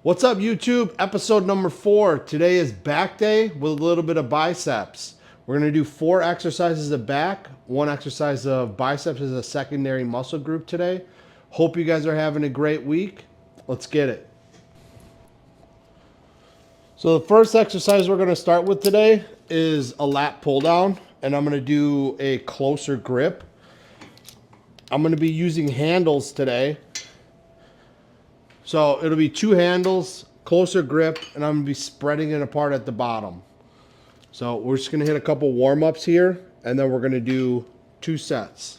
What's up, YouTube? Episode number 4. Today is back day with a little bit of biceps. We're going to do 4 exercises of back, 1 exercise of biceps as a secondary muscle group today. Hope you guys are having a great week. Let's get it. So the first exercise we're going to start with today is a lat pull down, and I'm going to do a closer grip. I'm going to be using handles today. So it'll be 2 handles, closer grip, and I'm going to be spreading it apart at the bottom. So we're just going to hit a couple warm-ups here, and then we're going to do 2 sets.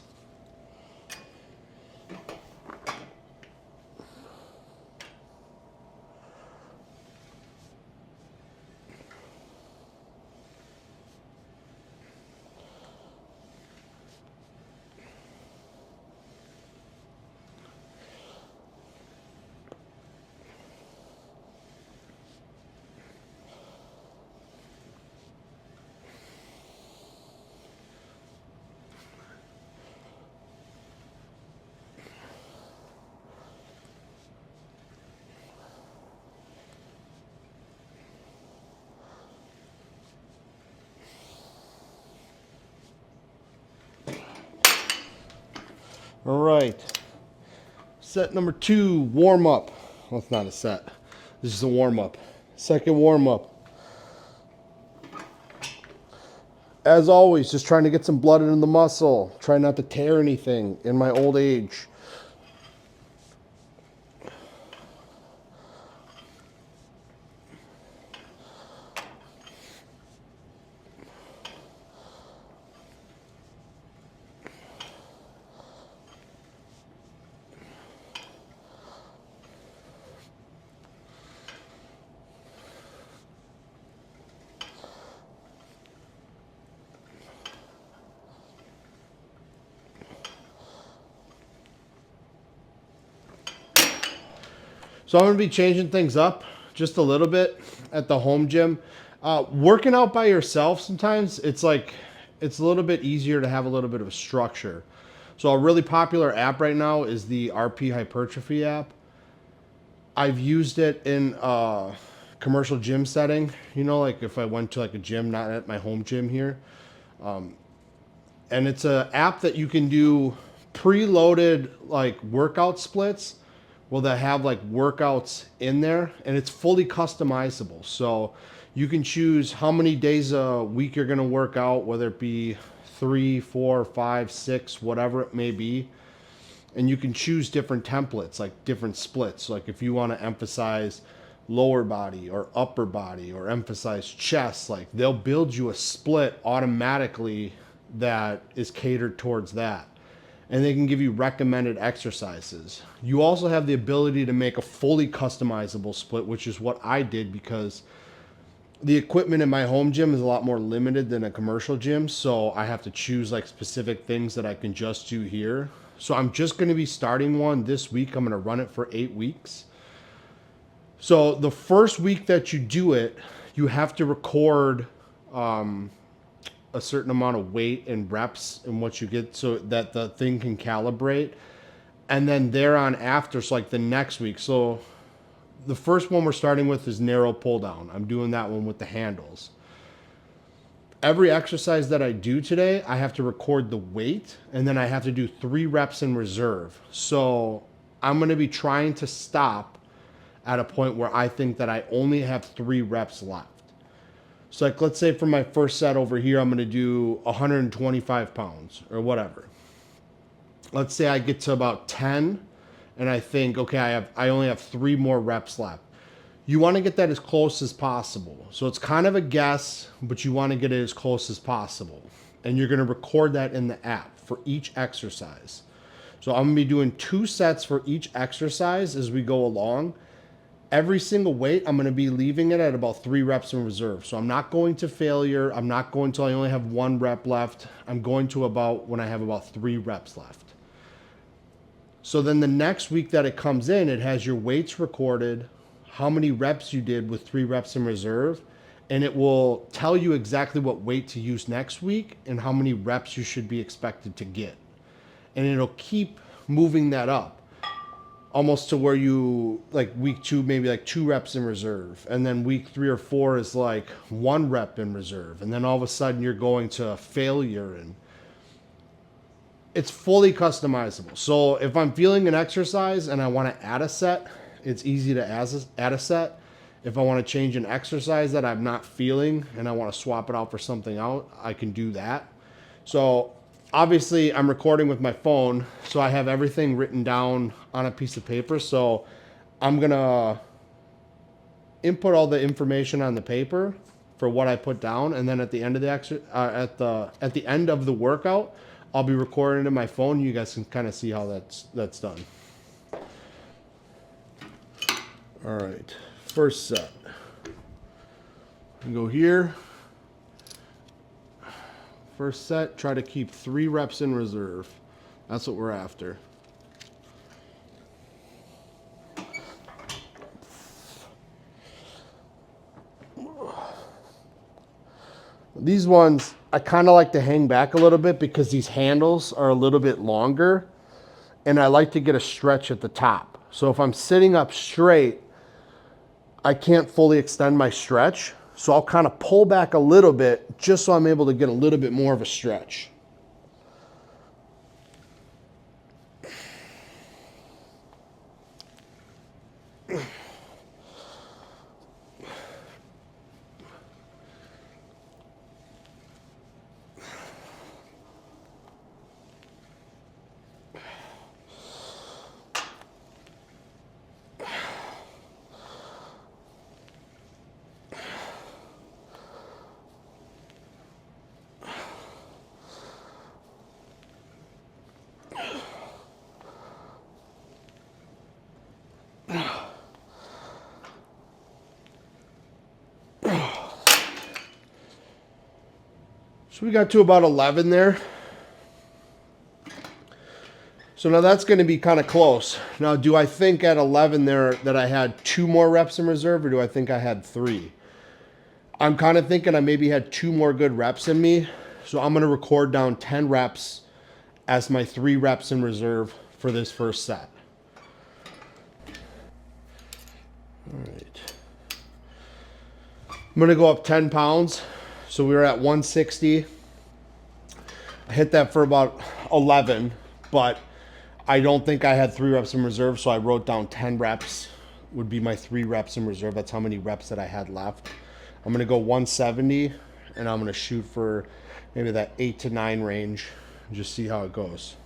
All right, set number 2, warm up. Well, it's not a set. This is a warm up. Second warm up. As always, just trying to get some blood into the muscle. Try not to tear anything in my old age. So I'm going to be changing things up just a little bit at the home gym. Working out by yourself, sometimes it's a little bit easier to have a little bit of a structure. So a really popular app right now is the rphypertrophy app. I've used it in a commercial gym setting. You know, like if I went to like a gym, not at my home gym here. And it's an app that you can do preloaded like workout splits. Well, they have like workouts in there, and it's fully customizable. So you can choose how many days a week you're going to work out, whether it be 3, 4, 5, 6, whatever it may be. And you can choose different templates, like different splits. Like if you want to emphasize lower body or upper body or emphasize chest, like they'll build you a split automatically that is catered towards that. And they can give you recommended exercises. You also have the ability to make a fully customizable split, which is what I did because the equipment in my home gym is a lot more limited than a commercial gym. So I have to choose like specific things that I can just do here. So I'm just going to be starting one this week. I'm going to run it for 8 weeks. So the first week that you do it, you have to record a certain amount of weight and reps and what you get so that the thing can calibrate. And then thereon after, so like the next week. So the first one we're starting with is narrow pull down. I'm doing that one with the handles. Every exercise that I do today, I have to record the weight, and then I have to do 3 reps in reserve. So I'm going to be trying to stop at a point where I think that I only have 3 reps left. So like, let's say for my first set over here, I'm going to do 125 pounds or whatever. Let's say I get to about 10 and I think, okay, I only have 3 more reps left. You want to get that as close as possible. So it's kind of a guess, but you want to get it as close as possible. And you're going to record that in the app for each exercise. So I'm going to be doing 2 sets for each exercise as we go along. Every single weight, I'm going to be leaving it at about 3 reps in reserve. So I'm not going to failure. I'm not going till I only have 1 rep left. I'm going to about when I have about 3 reps left. So then the next week that it comes in, it has your weights recorded, how many reps you did with 3 reps in reserve, and it will tell you exactly what weight to use next week and how many reps you should be expected to get. And it'll keep moving that up. almost to where you, like week 2, maybe like 2 reps in reserve. And then week 3 or 4 is like 1 rep in reserve. And then all of a sudden you're going to failure, and it's fully customizable. So if I'm feeling an exercise and I want to add a set, it's easy to add a set. If I want to change an exercise that I'm not feeling and I want to swap it out for something else, I can do that. So obviously I'm recording with my phone, so I have everything written down on a piece of paper. So I'm going to input all the information on the paper for what I put down, and then at the end of the at the end of the workout, I'll be recording to my phone. You guys can kind of see how that's done. All right, first set. Go here. First set, try to keep 3 reps in reserve. That's what we're after. These ones, I kind of like to hang back a little bit because these handles are a little bit longer, and I like to get a stretch at the top. So if I'm sitting up straight, I can't fully extend my stretch. So I'll kind of pull back a little bit just so I'm able to get a little bit more of a stretch. So we got to about 11 there. So now that's going to be kind of close. Now, do I think at 11 there that I had 2 more reps in reserve, or do I think I had 3? I'm kind of thinking I maybe had 2 more good reps in me. So I'm going to record down 10 reps as my 3 reps in reserve for this first set. All right. I'm going to go up 10 pounds. So we were at 160. I hit that for about 11, but I don't think I had 3 reps in reserve, so I wrote down 10 reps would be my 3 reps in reserve. That's how many reps that I had left. I'm going to go 170, and I'm going to shoot for maybe that 8 to 9 range and just see how it goes.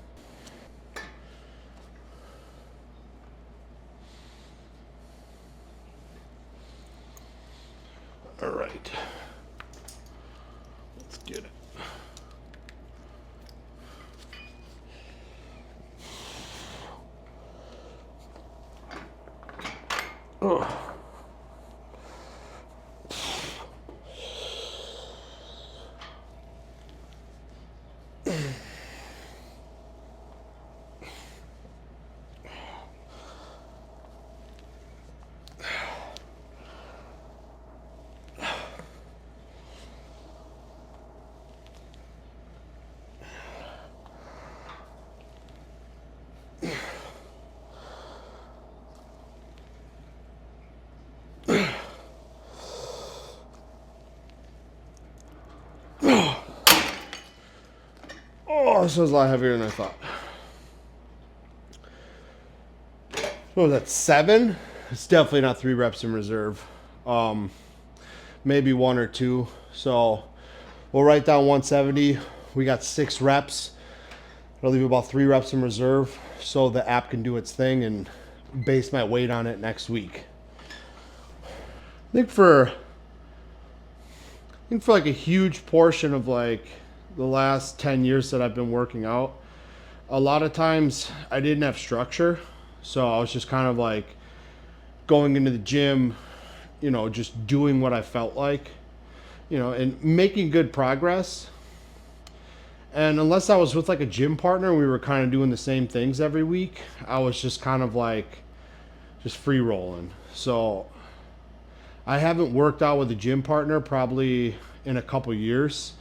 All right. Let's get it. Oh. Oh, this was a lot heavier than I thought. What was that, 7? It's definitely not 3 reps in reserve. Maybe 1 or 2. So we'll write down 170. We got 6 reps. I'll leave about 3 reps in reserve so the app can do its thing and base my weight on it next week. I think for like a huge portion of like the last 10 years that I've been working out, a lot of times I didn't have structure. So I was just kind of like going into the gym, you know, just doing what I felt like, you know, and making good progress. And unless I was with like a gym partner, we were kind of doing the same things every week, I was just kind of like just free rolling. So I haven't worked out with a gym partner probably in a couple years.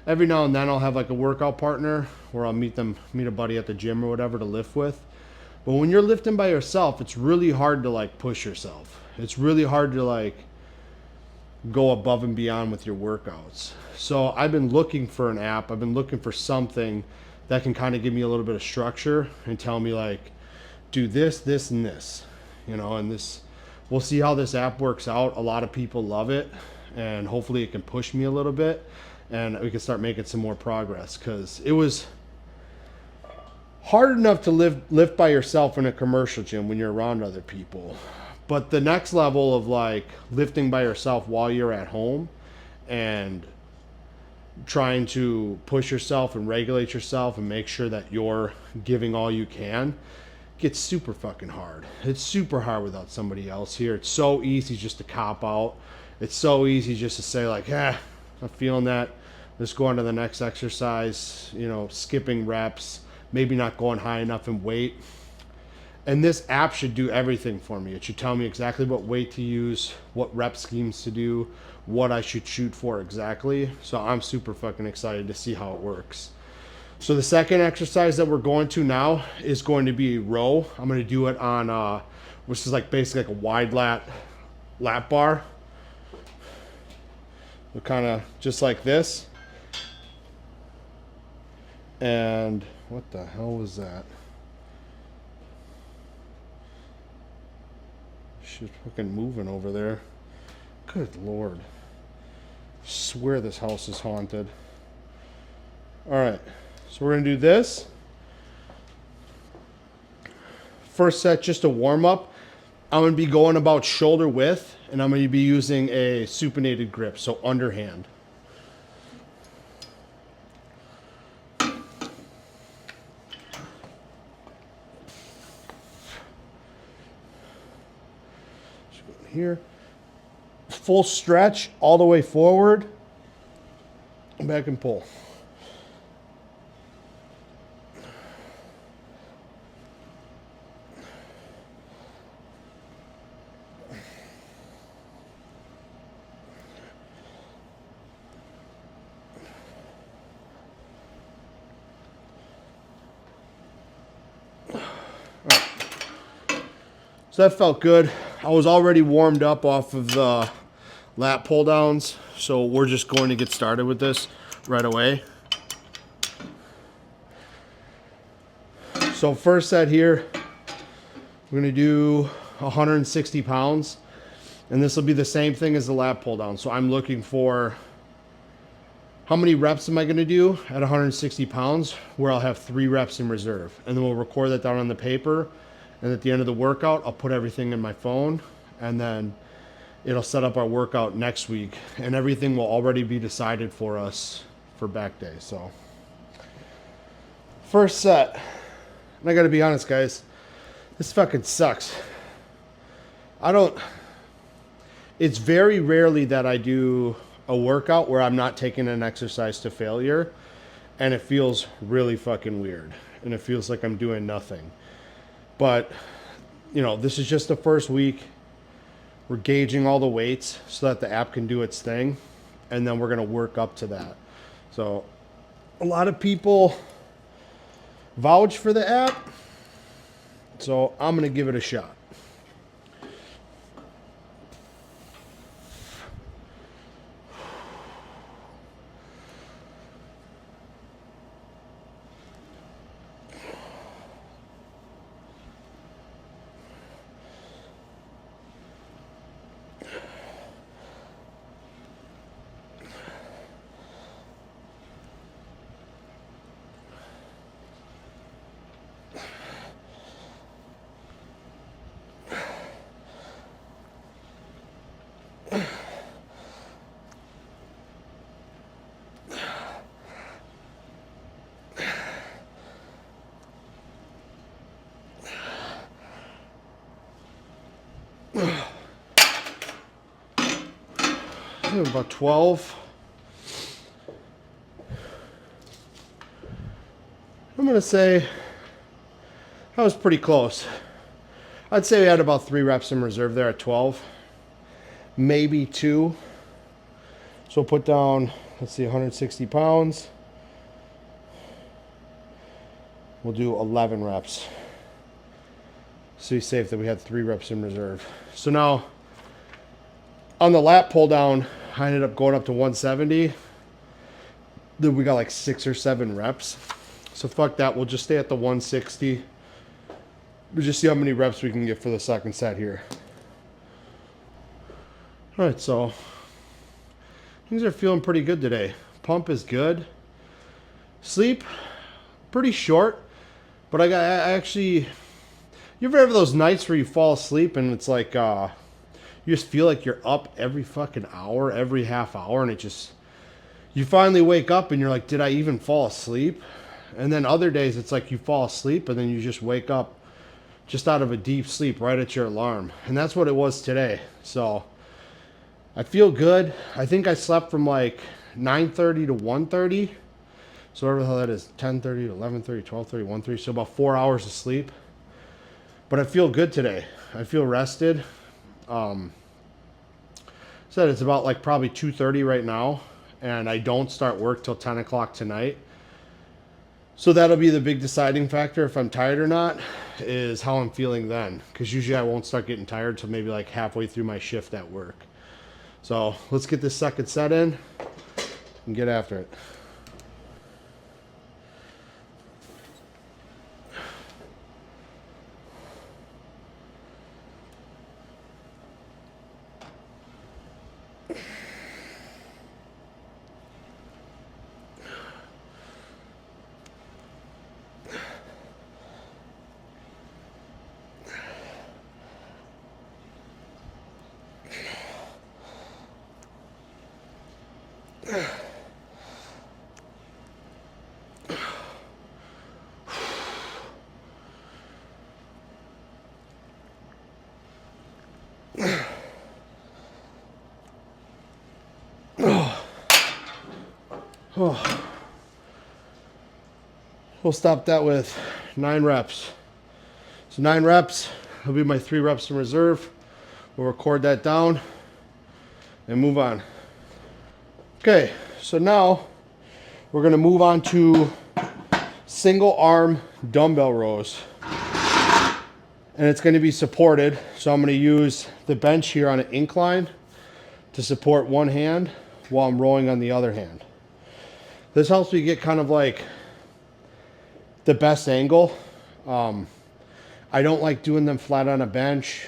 Every now and then I'll have like a workout partner where I'll meet a buddy at the gym or whatever to lift with. But when you're lifting by yourself, it's really hard to like push yourself. It's really hard to like go above and beyond with your workouts. So I've been looking for an app. I've been looking for something that can kind of give me a little bit of structure and tell me like, do this, this, and this, you know, and this, we'll see how this app works out. A lot of people love it, and hopefully it can push me a little bit and we can start making some more progress, because it was hard enough to lift by yourself in a commercial gym when you're around other people. But the next level of like lifting by yourself while you're at home and trying to push yourself and regulate yourself and make sure that you're giving all you can gets super fucking hard. It's super hard without somebody else here. It's so easy just to cop out. It's so easy just to say like, I'm feeling that. Let's go on to the next exercise, you know, skipping reps, maybe not going high enough in weight. And this app should do everything for me. It should tell me exactly what weight to use, what rep schemes to do, what I should shoot for exactly. So I'm super fucking excited to see how it works. So the second exercise that we're going to now is going to be a row. I'm going to do it on, which is like basically like a wide lat bar. So kind of just like this. And what the hell was that? She's fucking moving over there. Good Lord. I swear this house is haunted. Alright, so we're going to do this. First set, just a warm up. I'm going to be going about shoulder width, and I'm going to be using a supinated grip, so underhand. Here, full stretch all the way forward, back and pull. So that felt good. I was already warmed up off of the lat pull downs, so we're just going to get started with this right away. So first set here, we're going to do 160 pounds, and this will be the same thing as the lat pull down. So I'm looking for how many reps am I going to do at 160 pounds, where I'll have 3 reps in reserve, and then we'll record that down on the paper. And at the end of the workout, I'll put everything in my phone, and then it'll set up our workout next week, and everything will already be decided for us for back day. So first set, and I gotta be honest, guys, this fucking sucks. It's very rarely that I do a workout where I'm not taking an exercise to failure, and it feels really fucking weird, and it feels like I'm doing nothing. But, you know, this is just the first week. We're gauging all the weights so that the app can do its thing, and then we're going to work up to that. So a lot of people vouch for the app, so I'm going to give it a shot. About 12. I'm going to say that was pretty close. I'd say we had about 3 reps in reserve there at 12. Maybe 2. So we'll put down, let's see, 160 pounds. We'll do 11 reps. So be safe that we had 3 reps in reserve. So now on the lat pull down, I ended up going up to 170. Then we got like 6 or 7 reps. So fuck that. We'll just stay at the 160. We'll just see how many reps we can get for the second set here. All right, so things are feeling pretty good today. Pump is good. Sleep, pretty short. But I actually, you ever have those nights where you fall asleep and it's like, you just feel like you're up every fucking hour, every half hour, and it just, you finally wake up and you're like, did I even fall asleep? And then other days it's like you fall asleep and then you just wake up just out of a deep sleep right at your alarm. And that's what it was today. So I feel good. I think I slept from like 9:30 to 1:30. So whatever the hell that is, 10:30 to 11:30, 12:30, 1:30. So about 4 hours of sleep. But I feel good today. I feel rested. Said it's about like probably 2:30 right now. And I don't start work till 10 o'clock tonight. So that'll be the big deciding factor if I'm tired or not, is how I'm feeling then. Because usually I won't start getting tired till maybe like halfway through my shift at work. So let's get this second set in and get after it. We'll stop that with 9 reps. So 9 reps will be my 3 reps in reserve. We'll record that down and move on. Okay, so now we're gonna move on to single arm dumbbell rows. And it's gonna be supported. So I'm gonna use the bench here on an incline to support one hand while I'm rowing on the other hand. This helps me get kind of like the best angle. I don't like doing them flat on a bench,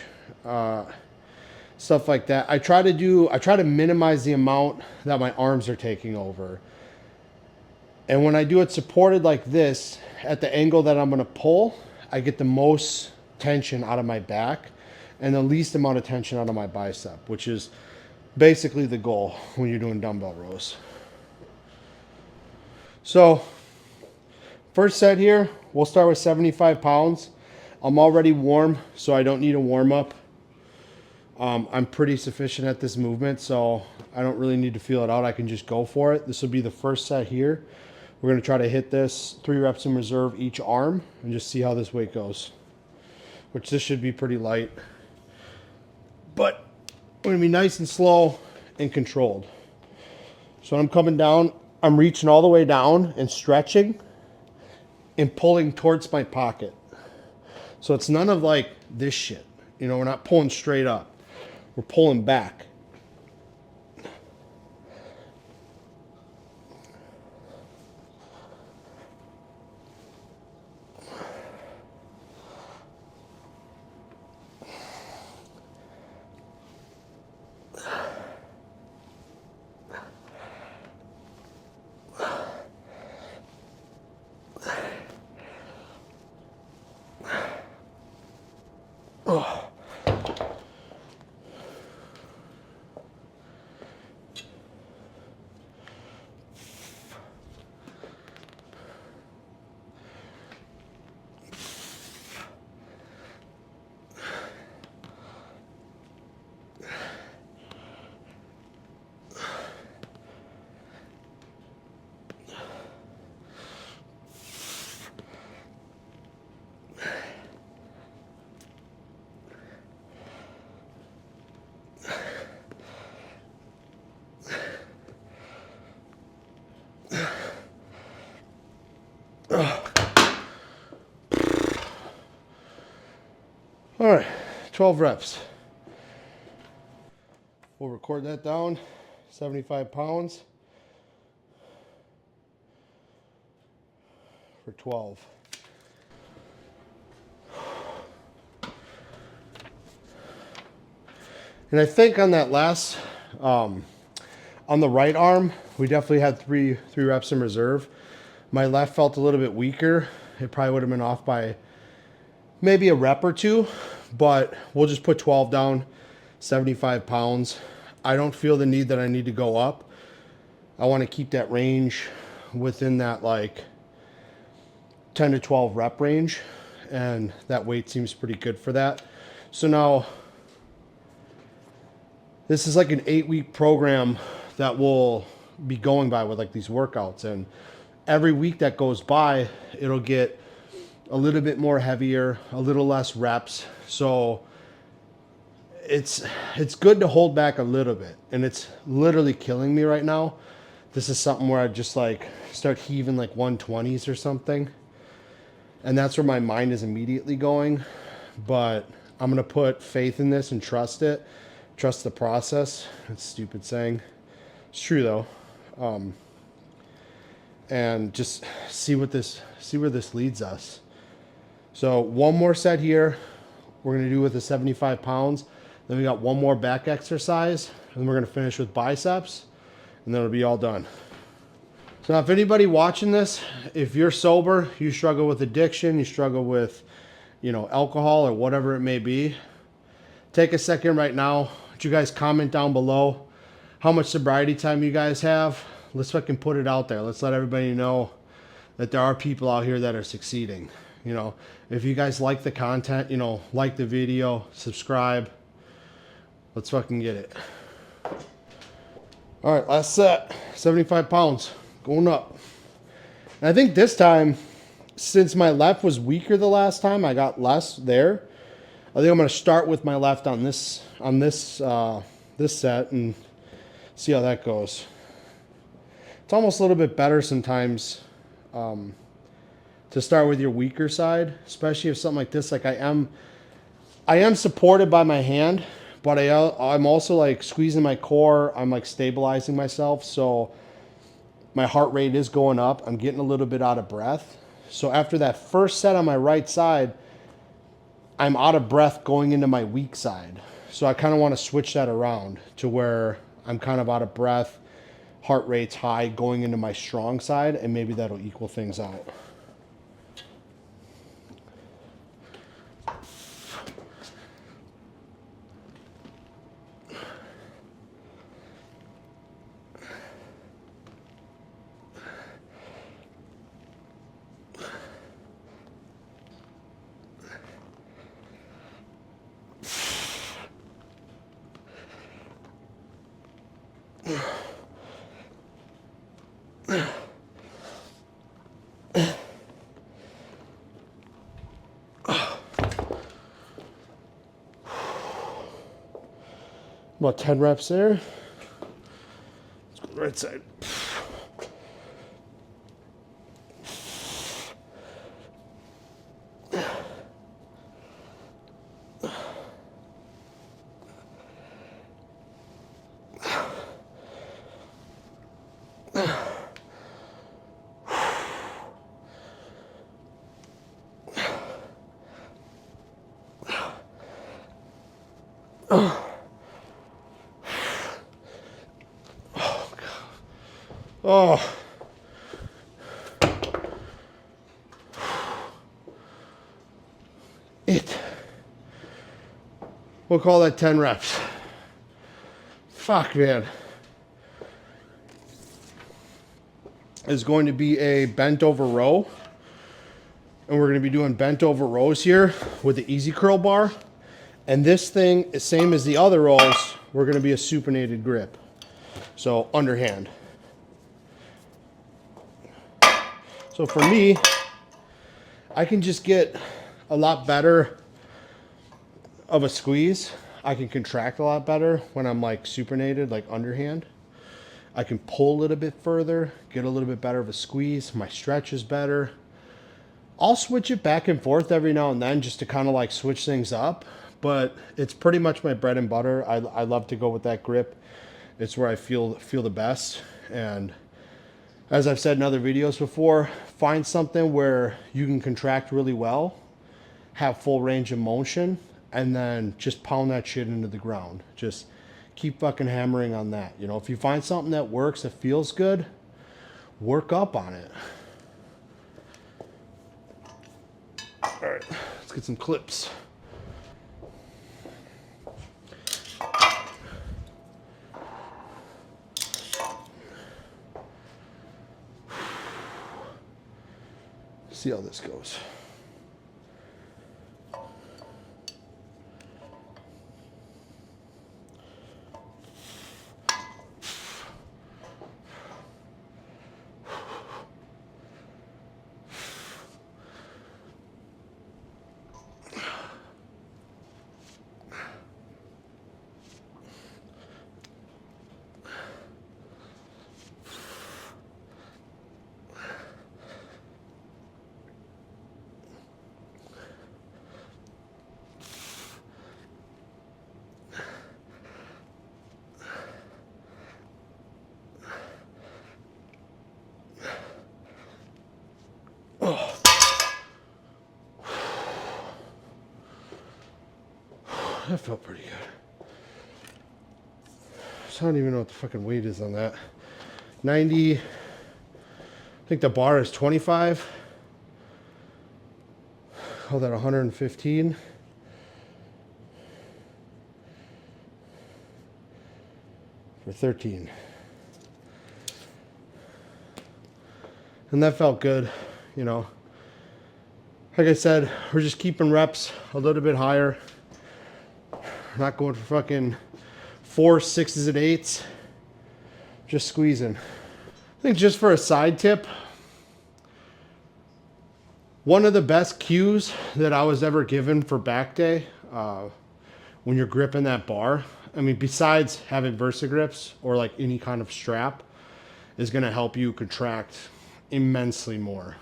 stuff like that. I try to minimize the amount that my arms are taking over. And when I do it supported like this, at the angle that I'm gonna pull, I get the most tension out of my back and the least amount of tension out of my bicep, which is basically the goal when you're doing dumbbell rows. So first set here, we'll start with 75 pounds. I'm already warm, so I don't need a warm up. I'm pretty sufficient at this movement, so I don't really need to feel it out. I can just go for it. This will be the first set here. We're gonna try to hit this 3 reps in reserve each arm and just see how this weight goes, which this should be pretty light. But we're gonna be nice and slow and controlled. So when I'm coming down, I'm reaching all the way down and stretching and pulling towards my pocket. So it's none of like this shit. You know, we're not pulling straight up. We're pulling back. Oh. 12 reps. We'll record that down. 75 pounds for 12. And I think on that last, on the right arm, we definitely had three reps in reserve. My left felt a little bit weaker. It probably would have been off by maybe a rep or two, but we'll just put 12 down, 75 pounds. I don't feel the need that I need to go up. I want to keep that range within that like 10 to 12 rep range, and that weight seems pretty good for that. So now this is like an 8-week program that we'll be going by with like these workouts, and every week that goes by, it'll get a little bit more heavier, a little less reps. So it's good to hold back a little bit, and it's literally killing me right now. This is something where I just like start heaving like 120s or something, and that's where my mind is immediately going. But I'm gonna put faith in this and trust it, trust the process. It's a stupid saying, it's true though. And just see where this leads us. So one more set here we're gonna do with the 75 pounds. Then we got one more back exercise, and we're gonna finish with biceps, and then it'll be all done. So now if anybody watching this, if you're sober, you struggle with addiction, you struggle with, you know, alcohol or whatever it may be, take a second right now. You guys comment down below how much sobriety time you guys have. Let's fucking put it out there. Let's let everybody know that there are people out here that are succeeding. You know, if you guys like the content, you know, like the video, subscribe. Let's fucking get it. All right, last set, 75 pounds, going up. And I think this time, since my left was weaker the last time, I got less there. I think I'm gonna start with my left on this set and see how that goes. It's almost a little bit better sometimes to start with your weaker side, especially if something like this, like I am supported by my hand, but I'm also like squeezing my core. I'm like stabilizing myself. So my heart rate is going up. I'm getting a little bit out of breath. So after that first set on my right side, I'm out of breath going into my weak side. So I kind of want to switch that around to where I'm kind of out of breath, heart rate's high going into my strong side, and maybe that'll equal things out. About 10 reps there. Let's go to the right side. Oh. We'll call that 10 reps. Fuck, man. Is going to be a bent over row. And we're going to be doing bent over rows here with the easy curl bar. And this thing is same as the other rows. We're going to be a supinated grip. So underhand. So for me, I can just get a lot better of a squeeze. I can contract a lot better when I'm like supinated, like underhand. I can pull a little bit further, get a little bit better of a squeeze. My stretch is better. I'll switch it back and forth every now and then just to kind of like switch things up. but it's pretty much my bread and butter. I love to go with that grip. It's where I feel the best. And as I've said in other videos before, find something where you can contract really well, have full range of motion, and then just pound that shit into the ground. Just keep fucking hammering on that. You know, if you find something that works, that feels good, work up on it. All right, let's get some clips. See how this goes. Oh. That felt pretty good. So I don't even know what the fucking weight is on that. 90. I think the bar is 25. Call that 115. For 13. And that felt good, you know. Like I said, we're just keeping reps a little bit higher. Not going for fucking 4s, 6s, and 8s. Just squeezing. I think just for a side tip, one of the best cues that I was ever given for back day, when you're gripping that bar, I mean, besides having VersaGrips or like any kind of strap, is going to help you contract immensely more.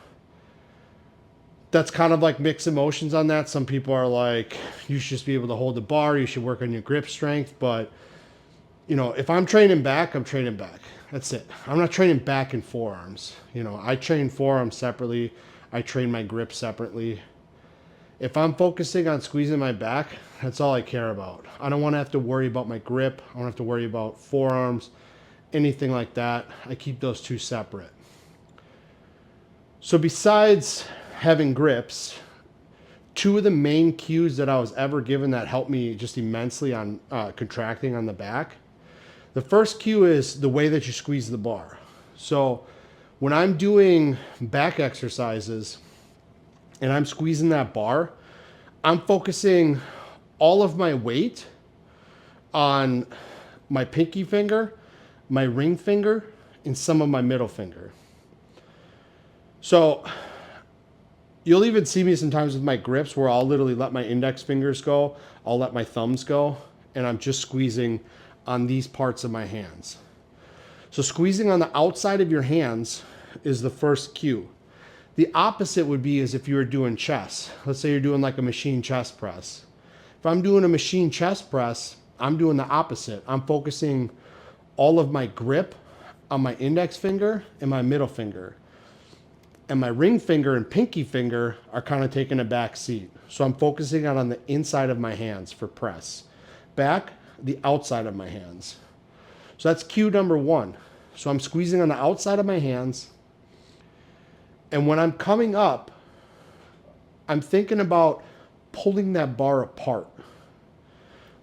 That's kind of like mixed emotions on that. Some people are like, you should just be able to hold the bar, you should work on your grip strength. But, you know, if I'm training back, I'm training back. That's it. I'm not training back and forearms. You know, I train forearms separately. I train my grip separately. If I'm focusing on squeezing my back, that's all I care about. I don't want to have to worry about my grip. I don't have to worry about forearms, anything like that. I keep those two separate. So besides having grips, two of the main cues that I was ever given that helped me just immensely on contracting on the back. The first cue is the way that you squeeze the bar. So when I'm doing back exercises and I'm squeezing that bar, I'm focusing all of my weight on my pinky finger, my ring finger, and some of my middle finger. So you'll even see me sometimes with my grips where I'll literally let my index fingers go, I'll let my thumbs go, and I'm just squeezing on these parts of my hands. So squeezing on the outside of your hands is the first cue. The opposite would be as if you were doing chest. Let's say you're doing like a machine chest press. If I'm doing a machine chest press, I'm doing the opposite. I'm focusing all of my grip on my index finger and my middle finger. And my ring finger and pinky finger are kind of taking a back seat. So I'm focusing on the inside of my hands for press. Back, the outside of my hands. So that's cue number one. So I'm squeezing on the outside of my hands. And when I'm coming up, I'm thinking about pulling that bar apart.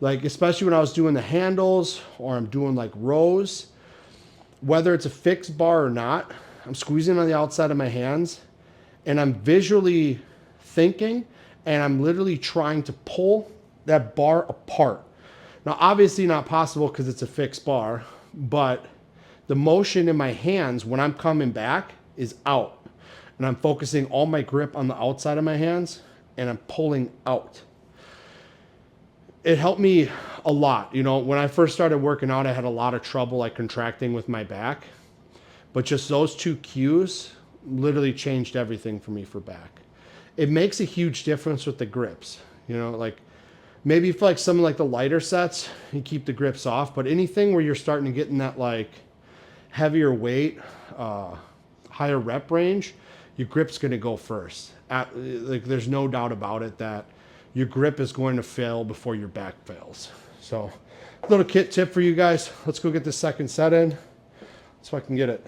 Like, especially when I was doing the handles or I'm doing like rows, whether it's a fixed bar or not, I'm squeezing on the outside of my hands and I'm visually thinking and I'm literally trying to pull that bar apart. Now, obviously not possible because it's a fixed bar, but the motion in my hands when I'm coming back is out. And I'm focusing all my grip on the outside of my hands and I'm pulling out. It helped me a lot. You know, when I first started working out, I had a lot of trouble like contracting with my back. But just those two cues literally changed everything for me for back. It makes a huge difference with the grips. You know, like Maybe for like some like the lighter sets, you keep the grips off, but anything where you're starting to get in that like heavier weight, higher rep range, your grip's going to go first. Like there's no doubt about it that your grip is going to fail before your back fails. So little kit tip for you guys. Let's go get the second set in so I can get it.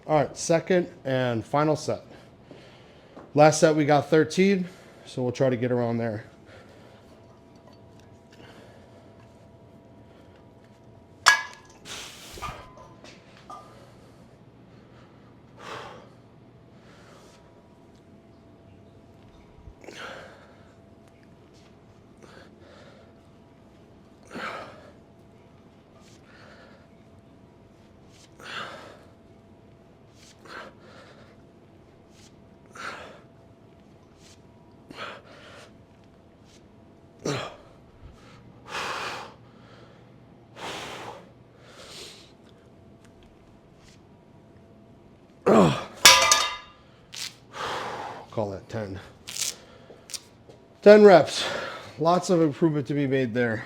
All right, second and final set. Last set we got 13, so we'll try to get around there. Call that 10. 10 reps. Lots of improvement to be made there.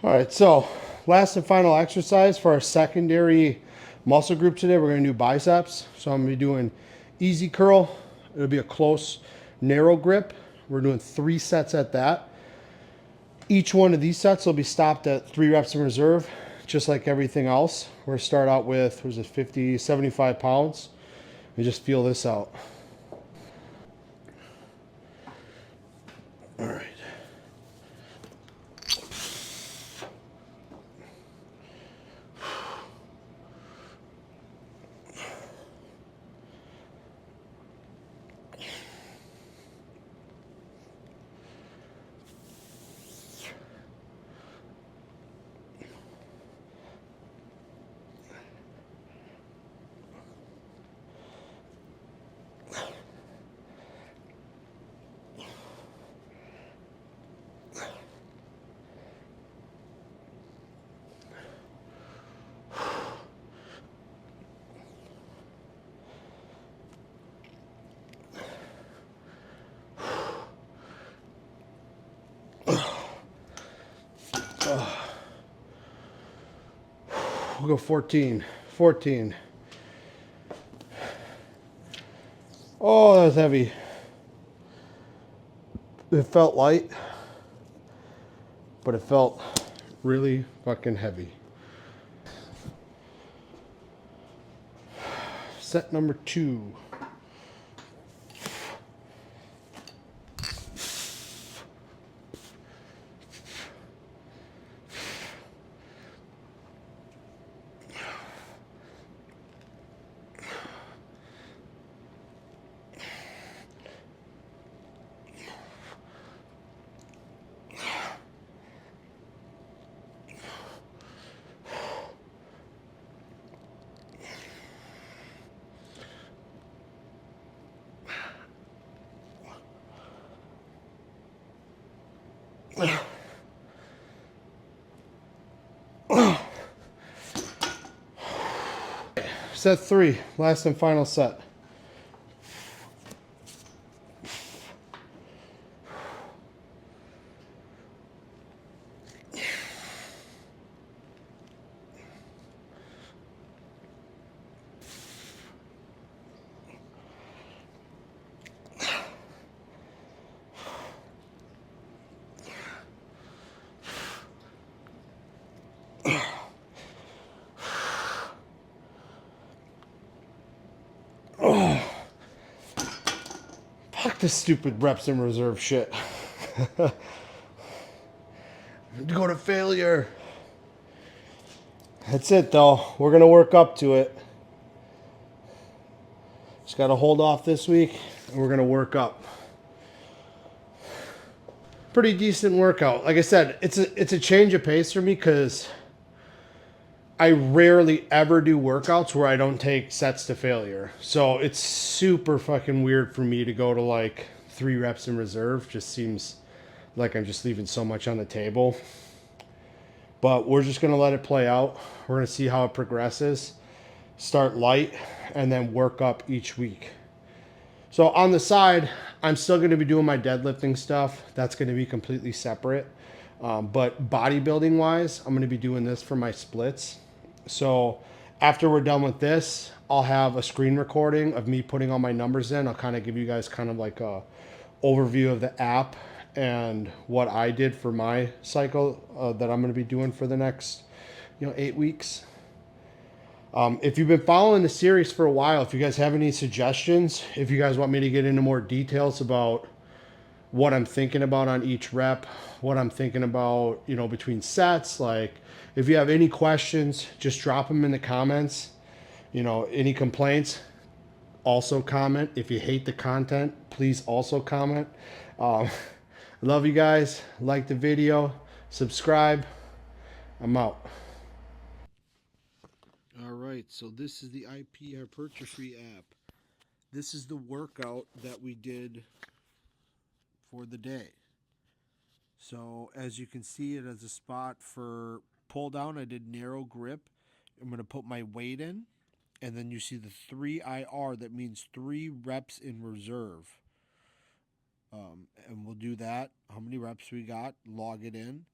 All right, so last and final exercise for our secondary muscle group today. We're going to do biceps. So I'm going to be doing easy curl. It'll be a close, narrow grip. We're doing 3 sets at that. Each one of these sets will be stopped at 3 reps in reserve, just like everything else. We're going to start out with, what is it, 50, 75 pounds. And just feel this out. All right. We'll go 14. 14. Oh, that was heavy. It felt light, but it felt really fucking heavy. Set number 2. Set 3, last and final set. Fuck this stupid reps in reserve shit. Go to failure. That's it though. We're going to work up to it. Just got to hold off this week and we're going to work up. Pretty decent workout. Like I said, it's a change of pace for me because I rarely ever do workouts where I don't take sets to failure. So it's super fucking weird for me to go to like 3 reps in reserve. Just seems like I'm just leaving so much on the table. But we're just going to let it play out. We're going to see how it progresses. Start light and then work up each week. So on the side, I'm still going to be doing my deadlifting stuff. That's going to be completely separate. But bodybuilding wise, I'm going to be doing this for my splits. So after we're done with this, I'll have a screen recording of me putting all my numbers in. I'll kind of give you guys kind of like a overview of the app and what I did for my cycle that I'm going to be doing for the next 8 weeks. If you've been following the series for a while, if you guys have any suggestions, if you guys want me to get into more details about what I'm thinking about on each rep, what I'm thinking about, between sets, like if you have any questions, just drop them in the comments. Any complaints, also comment. If you hate the content, please also comment. I love you guys. Like the video, subscribe. I'm out. All right, so this is the IP Hypertrophy app. This is the workout that we did for the day. So as you can see, it has a spot for pull down. I did narrow grip. I'm going to put my weight in, and then you see the 3 IR. That means 3 reps in reserve. And we'll do that. How many reps we got, log it in,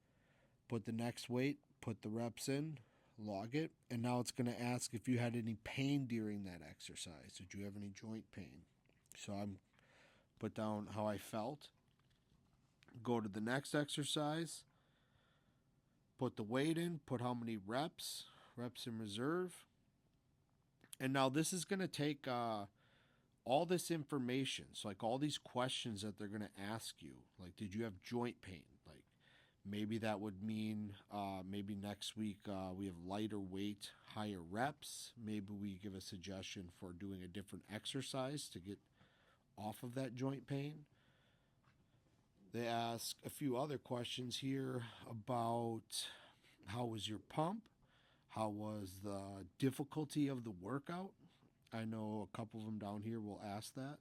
put the next weight, put the reps in, log it, and now it's going to ask if you had any pain during that exercise. Did you have any joint pain? So I'm put down how I felt. Go to the next exercise, put the weight in, put how many reps in reserve. And now this is going to take all this information, so like all these questions that they're going to ask you, like did you have joint pain? Like maybe that would mean maybe next week we have lighter weight, higher reps. Maybe we give a suggestion for doing a different exercise to get off of that joint pain. They ask a few other questions here about how was your pump? How was the difficulty of the workout? I know a couple of them down here will ask that.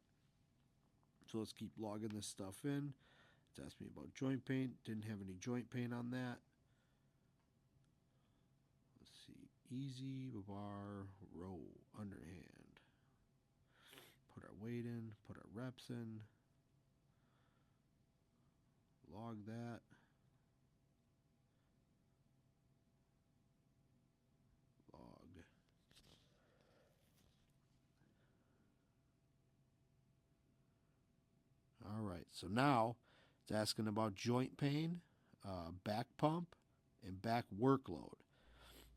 So let's keep logging this stuff in. It's asked me about joint pain. Didn't have any joint pain on that. Let's see. Easy, bar, row, underhand. Put our weight in. Put our reps in. Log that. Log. All right, so now it's asking about joint pain, back pump, and back workload.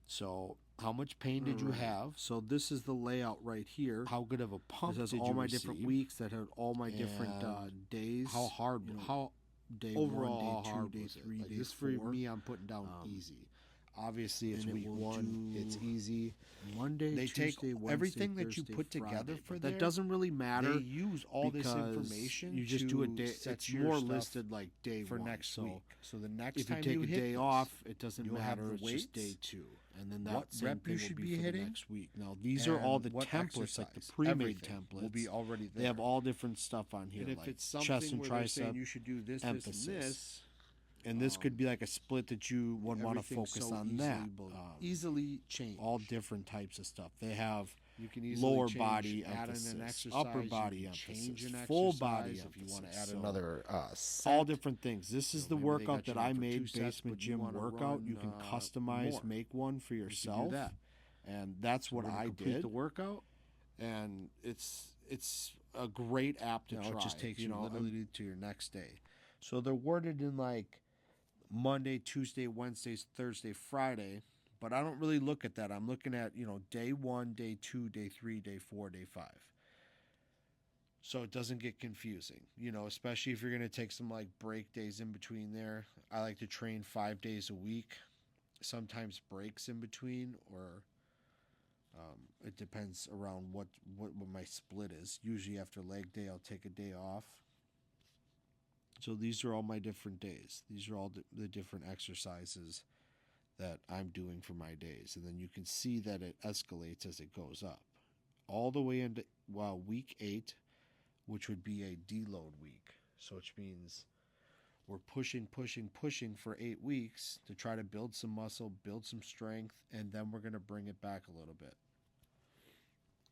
So how much pain did you have? So this is the layout right here. How good of a pump did you receive? All my different weeks that had all my different days. How hard? How day overall? 1, day 2, day 3, like day this 4. For me, I'm putting down easy. Obviously, it's week 1. It's easy. Monday, they Tuesday, take Wednesday, everything that you put Friday, together for that doesn't really matter. They use all this information. You just do a day. It's more listed like day for 1 next week. So the next time you take a day off, it doesn't matter. It's just day 2, and then that same thing will be for the next week. Now these are all the templates, like the pre-made templates. Will be already there. They have all different stuff on here, and if like it's chest and tricep, you should do this, emphasis. This. And this could be like a split that you would want to focus on that. Easily change. All different types of stuff. They have you can lower body emphasis, upper body emphasis, full body emphasis. If you want to add another set. All different things. This is the workout that I made, Basement Gym workout. You can customize, make one for yourself. Do that. And that's what I did. The workout. And it's a great app to try. It just takes you literally to your next day. So they're worded in like Monday, Tuesday, Wednesday, Thursday, Friday, but I don't really look at that. I'm looking at, day 1, day 2, day 3, day 4, day 5. So it doesn't get confusing, especially if you're going to take some like break days in between there. I like to train 5 days a week, sometimes breaks in between, or it depends around what my split is. Usually after leg day, I'll take a day off. So these are all my different days. These are all the different exercises that I'm doing for my days. And then you can see that it escalates as it goes up. All the way into week 8, which would be a deload week. So which means We're pushing for 8 weeks to try to build some muscle, build some strength, and then we're going to bring it back a little bit.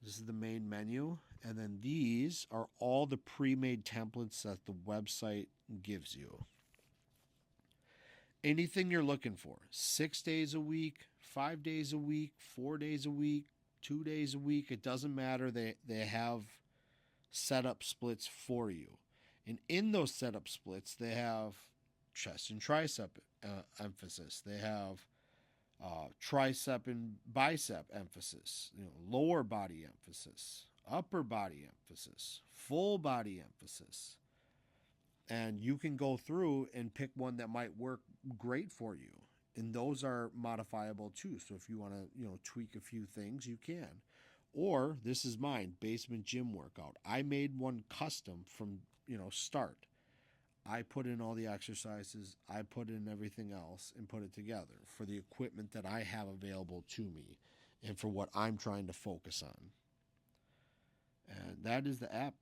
This is the main menu, and then these are all the pre-made templates that the website gives you. Anything you're looking for, 6 days a week, 5 days a week, 4 days a week, 2 days a week, it doesn't matter. They have setup splits for you. And in those setup splits, they have chest and tricep emphasis. They have tricep and bicep emphasis, lower body emphasis, upper body emphasis, full body emphasis. And you can go through and pick one that might work great for you. And those are modifiable too. So if you want to, tweak a few things, you can. Or this is mine, basement gym workout. I made one custom from, start. I put in all the exercises, I put in everything else and put it together for the equipment that I have available to me and for what I'm trying to focus on. And that is the app.